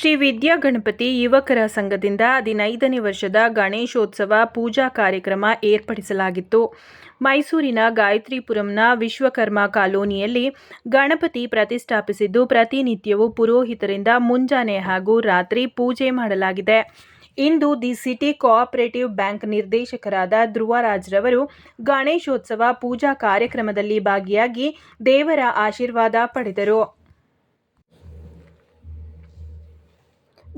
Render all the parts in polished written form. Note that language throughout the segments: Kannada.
ಶ್ರೀ ವಿದ್ಯಾ ಗಣಪತಿ ಯುವಕರ ಸಂಘದಿಂದ 15ನೇ ವರ್ಷದ ಗಣೇಶೋತ್ಸವ ಪೂಜಾ ಕಾರ್ಯಕ್ರಮ ಏರ್ಪಡಿಸಲಾಗಿತ್ತು. ಮೈಸೂರಿನ ಗಾಯತ್ರಿಪುರಂನ ವಿಶ್ವಕರ್ಮ ಕಾಲೋನಿಯಲ್ಲಿ ಗಣಪತಿ ಪ್ರತಿಷ್ಠಾಪಿಸಿದ್ದು, ಪ್ರತಿನಿತ್ಯವೂ ಪುರೋಹಿತರಿಂದ ಮುಂಜಾನೆ ಹಾಗೂ ರಾತ್ರಿ ಪೂಜೆ ಮಾಡಲಾಗಿದೆ. ಇಂದು ದಿ ಸಿಟಿ ಕೋಆಪರೇಟಿವ್ ಬ್ಯಾಂಕ್ ನಿರ್ದೇಶಕರಾದ ಧ್ರುವರಾಜ್ರವರು ಗಣೇಶೋತ್ಸವ ಪೂಜಾ ಕಾರ್ಯಕ್ರಮದಲ್ಲಿ ಭಾಗಿಯಾಗಿ ದೇವರ ಆಶೀರ್ವಾದ ಪಡೆದರು.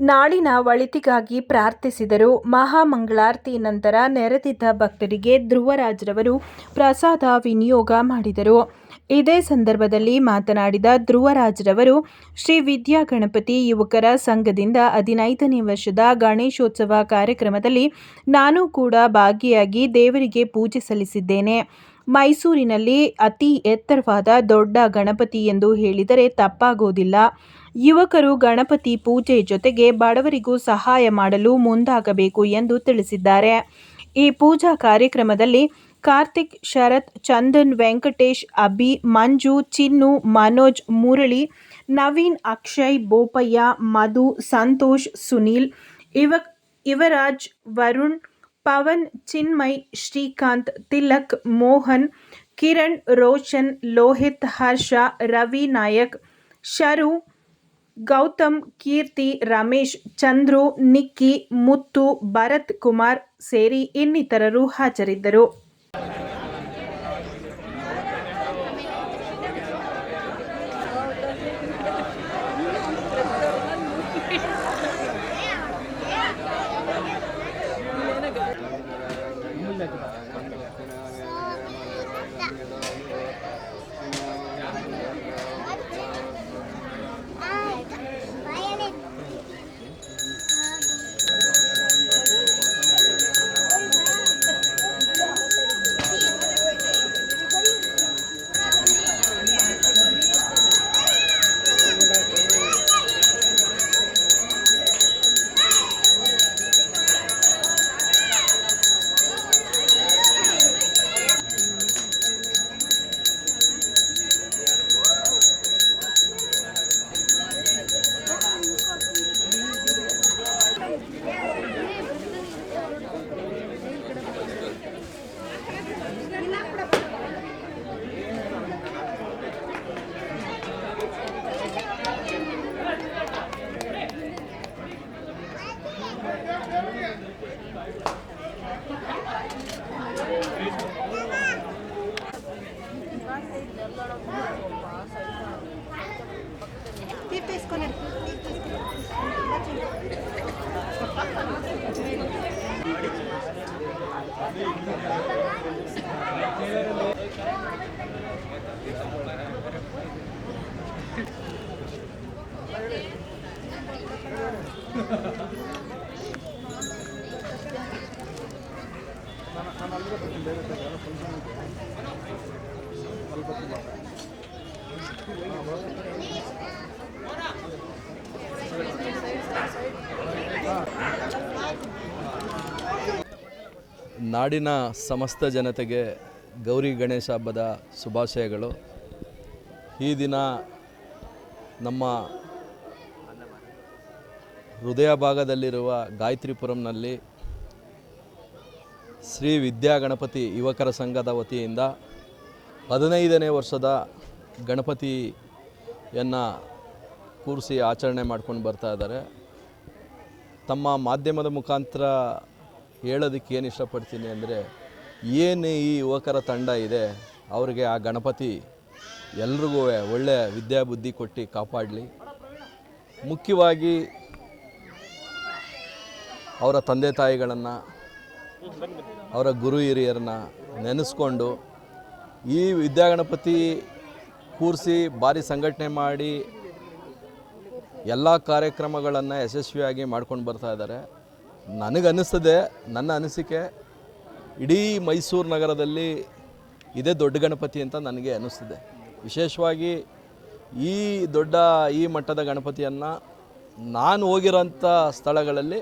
ನಾಡಿನ ಒಳಿತಿಗಾಗಿ ಪ್ರಾರ್ಥಿಸಿದರು. ಮಹಾಮಂಗಳಾರತಿ ನಂತರ ನೆರೆದಿದ್ದ ಭಕ್ತರಿಗೆ ಧ್ರುವರಾಜ್ರವರು ಪ್ರಸಾದ ವಿನಿಯೋಗ ಮಾಡಿದರು. ಇದೇ ಸಂದರ್ಭದಲ್ಲಿ ಮಾತನಾಡಿದ ಧ್ರುವರಾಜ್ರವರು, ಶ್ರೀ ವಿದ್ಯಾ ಗಣಪತಿ ಯುವಕರ ಸಂಘದಿಂದ 15ನೇ ವರ್ಷದ ಗಣೇಶೋತ್ಸವ ಕಾರ್ಯಕ್ರಮದಲ್ಲಿ ನಾನು ಕೂಡ ಭಾಗಿಯಾಗಿ ದೇವರಿಗೆ ಪೂಜೆ ಸಲ್ಲಿಸಿದ್ದೇನೆ. ಮೈಸೂರಿನಲ್ಲಿ ಅತಿ ಎತ್ತರವಾದ ದೊಡ್ಡ ಗಣಪತಿ ಎಂದು ಹೇಳಿದರೆ ತಪ್ಪಾಗೋದಿಲ್ಲ. ಯುವಕರು ಗಣಪತಿ ಪೂಜೆ ಜೊತೆಗೆ ಬಡವರಿಗೂ ಸಹಾಯ ಮಾಡಲು ಮುಂದಾಗಬೇಕು ಎಂದು ತಿಳಿಸಿದ್ದಾರೆ. ಈ ಪೂಜಾ ಕಾರ್ಯಕ್ರಮದಲ್ಲಿ ಕಾರ್ತಿಕ್, ಶರತ್, ಚಂದನ್, ವೆಂಕಟೇಶ್, ಅಭಿ, ಮಂಜು, ಚಿನ್ನು, ಮನೋಜ್, ಮುರಳಿ, ನವೀನ್, ಅಕ್ಷಯ್, ಬೋಪಯ್ಯ, ಮಧು, ಸಂತೋಷ್, ಸುನೀಲ್, ಯುವರಾಜ್, ವರುಣ್, ಪವನ್, ಚಿನ್ಮಯ್, ಶ್ರೀಕಾಂತ್, ತಿಲಕ್, ಮೋಹನ್, ಕಿರಣ್, ರೋಷನ್, ಲೋಹಿತ್, ಹರ್ಷ, ರವಿ ನಾಯಕ್, ಶರು, ಗೌತಮ್, ಕೀರ್ತಿ, ರಮೇಶ್, ಚಂದ್ರು, ನಿಕ್ಕಿ, ಮುತ್ತು, ಭರತ್ ಕುಮಾರ್ ಸೇರಿ ಇನ್ನಿತರರು ಹಾಜರಿದ್ದರು. ನಾಡಿನ ಸಮಸ್ತ ಜನತೆಗೆ ಗೌರಿ ಗಣೇಶ ಹಬ್ಬದ ಶುಭಾಶಯಗಳು. ಈ ದಿನ ನಮ್ಮ ಹೃದಯ ಭಾಗದಲ್ಲಿರುವ ಗಾಯತ್ರಿಪುರಂನಲ್ಲಿ ಶ್ರೀ ವಿದ್ಯಾ ಗಣಪತಿ ಯುವಕರ ಸಂಘದ ವತಿಯಿಂದ 15ನೇ ವರ್ಷದ ಗಣಪತಿಯನ್ನು ಕೂರಿಸಿ ಆಚರಣೆ ಮಾಡ್ಕೊಂಡು ಬರ್ತಾ ಇದ್ದಾರೆ. ತಮ್ಮ ಮಾಧ್ಯಮದ ಮುಖಾಂತರ ಹೇಳೋದಕ್ಕೆ ಏನು ಇಷ್ಟಪಡ್ತೀನಿ ಅಂದರೆ, ಏನು ಈ ಯುವಕರ ತಂಡ ಇದೆ ಅವರಿಗೆ ಆ ಗಣಪತಿ ಎಲ್ರಿಗೂ ಒಳ್ಳೆಯ ವಿದ್ಯಾಬುದ್ಧಿ ಕೊಟ್ಟು ಕಾಪಾಡಲಿ. ಮುಖ್ಯವಾಗಿ ಅವರ ತಂದೆ ತಾಯಿಗಳನ್ನು, ಅವರ ಗುರು ಹಿರಿಯರನ್ನ ನೆನೆಸ್ಕೊಂಡು ಈ ವಿದ್ಯಾಗಣಪತಿ ಕೂರಿಸಿ ಭಾರಿ ಸಂಘಟನೆ ಮಾಡಿ ಎಲ್ಲ ಕಾರ್ಯಕ್ರಮಗಳನ್ನು ಯಶಸ್ವಿಯಾಗಿ ಮಾಡ್ಕೊಂಡು ಬರ್ತಾ ಇದ್ದಾರೆ. ನನಗನ್ನಿಸ್ತದೆ, ನನ್ನ ಅನಿಸಿಕೆ ಇಡೀ ಮೈಸೂರು ನಗರದಲ್ಲಿ ಇದೇ ದೊಡ್ಡ ಗಣಪತಿ ಅಂತ ನನಗೆ ಅನ್ನಿಸ್ತಿದೆ. ವಿಶೇಷವಾಗಿ ಈ ಮಟ್ಟದ ಗಣಪತಿಯನ್ನು ನಾನು ಹೋಗಿರೋಂಥ ಸ್ಥಳಗಳಲ್ಲಿ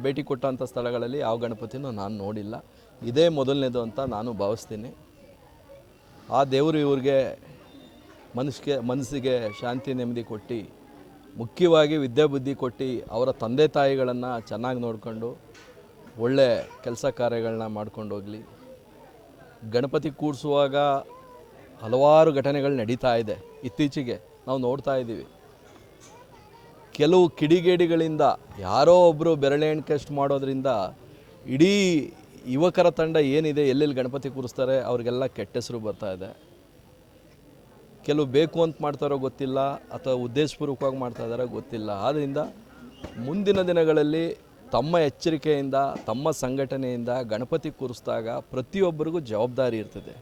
ಭೇಟಿ ಕೊಟ್ಟಂಥ ಸ್ಥಳಗಳಲ್ಲಿ ಯಾವ ಗಣಪತಿನೂ ನಾನು ನೋಡಿಲ್ಲ. ಇದೇ ಮೊದಲನೇದು ಅಂತ ನಾನು ಭಾವಿಸ್ತೀನಿ. ಆ ದೇವರು ಇವ್ರಿಗೆ ಮನಸ್ಸಿಗೆ ಶಾಂತಿ ನೆಮ್ಮದಿ ಕೊಟ್ಟು ಮುಖ್ಯವಾಗಿ ವಿದ್ಯಾಬುದ್ಧಿ ಕೊಟ್ಟು ಅವರ ತಂದೆ ತಾಯಿಗಳನ್ನು ಚೆನ್ನಾಗಿ ನೋಡಿಕೊಂಡು ಒಳ್ಳೆ ಕೆಲಸ ಕಾರ್ಯಗಳನ್ನ ಮಾಡ್ಕೊಂಡು ಹೋಗಲಿ. ಗಣಪತಿ ಕೂಡಿಸುವಾಗ ಹಲವಾರು ಘಟನೆಗಳು ನಡೀತಾ ಇದೆ. ಇತ್ತೀಚೆಗೆ ನಾವು ನೋಡ್ತಾ ಇದ್ದೀವಿ, ಕೆಲವು ಕಿಡಿಗೇಡಿಗಳಿಂದ ಯಾರೋ ಒಬ್ಬರು ಬೆರಳೆಣಿಕೆಷ್ಟು ಮಾಡೋದ್ರಿಂದ ಇಡೀ ಯುವಕರ ತಂಡ ಏನಿದೆ ಎಲ್ಲೆಲ್ಲಿ ಗಣಪತಿ ಕೂರಿಸ್ತಾರೆ ಅವ್ರಿಗೆಲ್ಲ ಕೆಟ್ಟ ಹೆಸರು ಬರ್ತಾ ಇದೆ. ಕೆಲವು ಬೇಕು ಅಂತ ಮಾಡ್ತಾರೋ ಗೊತ್ತಿಲ್ಲ, ಅಥವಾ ಉದ್ದೇಶಪೂರ್ವಕವಾಗಿ ಮಾಡ್ತಾ ಇದ್ದಾರೋ ಗೊತ್ತಿಲ್ಲ. ಆದ್ದರಿಂದ ಮುಂದಿನ ದಿನಗಳಲ್ಲಿ ತಮ್ಮ ಎಚ್ಚರಿಕೆಯಿಂದ, ತಮ್ಮ ಸಂಘಟನೆಯಿಂದ ಗಣಪತಿ ಕೂರಿಸಿದಾಗ ಪ್ರತಿಯೊಬ್ಬರಿಗೂ ಜವಾಬ್ದಾರಿ ಇರ್ತದೆ.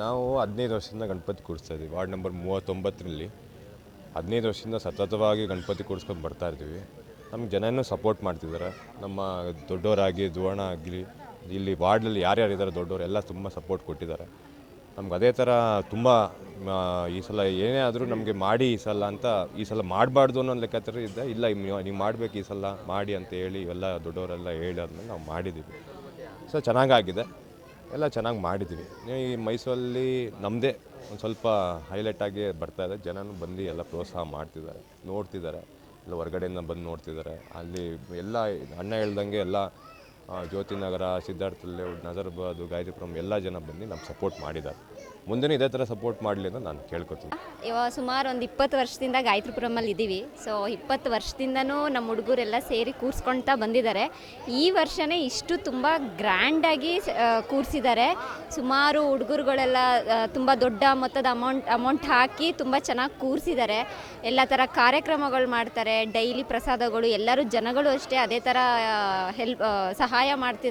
ನಾವು 15 ವರ್ಷದಿಂದ ಗಣಪತಿ ಕೂರಿಸ್ತಾ ಇದ್ದೀವಿ. ವಾರ್ಡ್ ನಂಬರ್ 39ರಲ್ಲಿ 15 ವರ್ಷದಿಂದ ಸತತವಾಗಿ ಗಣಪತಿ ಕೂರಿಸ್ಕೊಂಡು ಬರ್ತಾ ಇದ್ದೀವಿ. ನಮ್ಗೆ ಜನನೂ ಸಪೋರ್ಟ್ ಮಾಡ್ತಿದ್ದಾರೆ. ನಮ್ಮ ದೊಡ್ಡವರಾಗಿ ಧುವಣ ಆಗಲಿ, ಇಲ್ಲಿ ವಾರ್ಡಲ್ಲಿ ಯಾರ್ಯಾರಿದ್ದಾರೆ ದೊಡ್ಡವರು ಎಲ್ಲ ತುಂಬ ಸಪೋರ್ಟ್ ಕೊಟ್ಟಿದ್ದಾರೆ. ನಮ್ಗೆ ಅದೇ ಥರ ತುಂಬ ಈ ಸಲ ಏನೇ ಆದರೂ ನಮಗೆ ಮಾಡಿ ಈ ಸಲ ಅಂತ, ಈ ಸಲ ಮಾಡಬಾರ್ದು ಅನ್ನೋ ಲೆಕ್ಕಾಚಾರ ಇದೆ. ಇಲ್ಲ ನೀವು ಮಾಡಬೇಕು ಈ ಸಲ ಮಾಡಿ ಅಂತ ಹೇಳಿ ಎಲ್ಲ ದೊಡ್ಡವರೆಲ್ಲ ಹೇಳಾದ್ಮೇಲೆ ನಾವು ಮಾಡಿದ್ದೀವಿ. ಸೊ ಚೆನ್ನಾಗಾಗಿದೆ, ಎಲ್ಲ ಚೆನ್ನಾಗಿ ಮಾಡಿದ್ದೀವಿ. ಈ ಮೈಸೂರಲ್ಲಿ ನಮ್ಮದೇ ಒಂದು ಸ್ವಲ್ಪ ಹೈಲೈಟಾಗಿ ಬರ್ತಾಯಿದೆ. ಜನನೂ ಬಂದು ಎಲ್ಲ ಪ್ರೋತ್ಸಾಹ ಮಾಡ್ತಿದ್ದಾರೆ, ನೋಡ್ತಿದ್ದಾರೆ, ಎಲ್ಲ ಹೊರಗಡೆಯಿಂದ ಬಂದು ನೋಡ್ತಿದ್ದಾರೆ. ಅಲ್ಲಿ ಎಲ್ಲ ಅಣ್ಣ ಹೇಳ್ದಂಗೆ ಎಲ್ಲ ಜ್ಯೋತಿನಗರ, ಸಿದ್ಧಾರ್ಥಲ್ಲಿ, ನಜರ್ಬಾದು, ಗಾಯತ್ರಿಪುರಂ ಎಲ್ಲ ಜನ ಬಂದು ನಮ್ಗೆ ಸಪೋರ್ಟ್ ಮಾಡಿದ್ದಾರೆ. ಮುಂದೆ ಇದೇ ಥರ ಸಪೋರ್ಟ್ ಮಾಡಲಿ ಅಂತ ನಾನು ಕೇಳ್ಕೊತೀನಿ. ಇವಾಗ ಸುಮಾರು ಒಂದು 20 ವರ್ಷದಿಂದ ಗಾಯತ್ರಿಪುರಮಲ್ಲಿ ಇದ್ದೀವಿ. ಸೊ 20 ವರ್ಷದಿಂದನೂ ನಮ್ಮ ಹುಡುಗರೆಲ್ಲ ಸೇರಿ ಕೂರಿಸ್ಕೊಳ್ತಾ ಬಂದಿದ್ದಾರೆ. ಈ ವರ್ಷವೇ ಇಷ್ಟು ತುಂಬ ಗ್ರ್ಯಾಂಡಾಗಿ ಕೂರಿಸಿದ್ದಾರೆ. ಸುಮಾರು ಹುಡುಗರುಗಳೆಲ್ಲ ತುಂಬ ದೊಡ್ಡ ಮೊತ್ತದ ಅಮೌಂಟ್ ಹಾಕಿ ತುಂಬ ಚೆನ್ನಾಗಿ ಕೂರಿಸಿದ್ದಾರೆ. ಎಲ್ಲ ಥರ ಕಾರ್ಯಕ್ರಮಗಳು ಮಾಡ್ತಾರೆ, ಡೈಲಿ ಪ್ರಸಾದಗಳು, ಎಲ್ಲರೂ ಜನಗಳು ಅಷ್ಟೇ ಅದೇ ಥರ ಸಹಾಯ ಮಾಡ್ತಿದ್ದಾರೆ.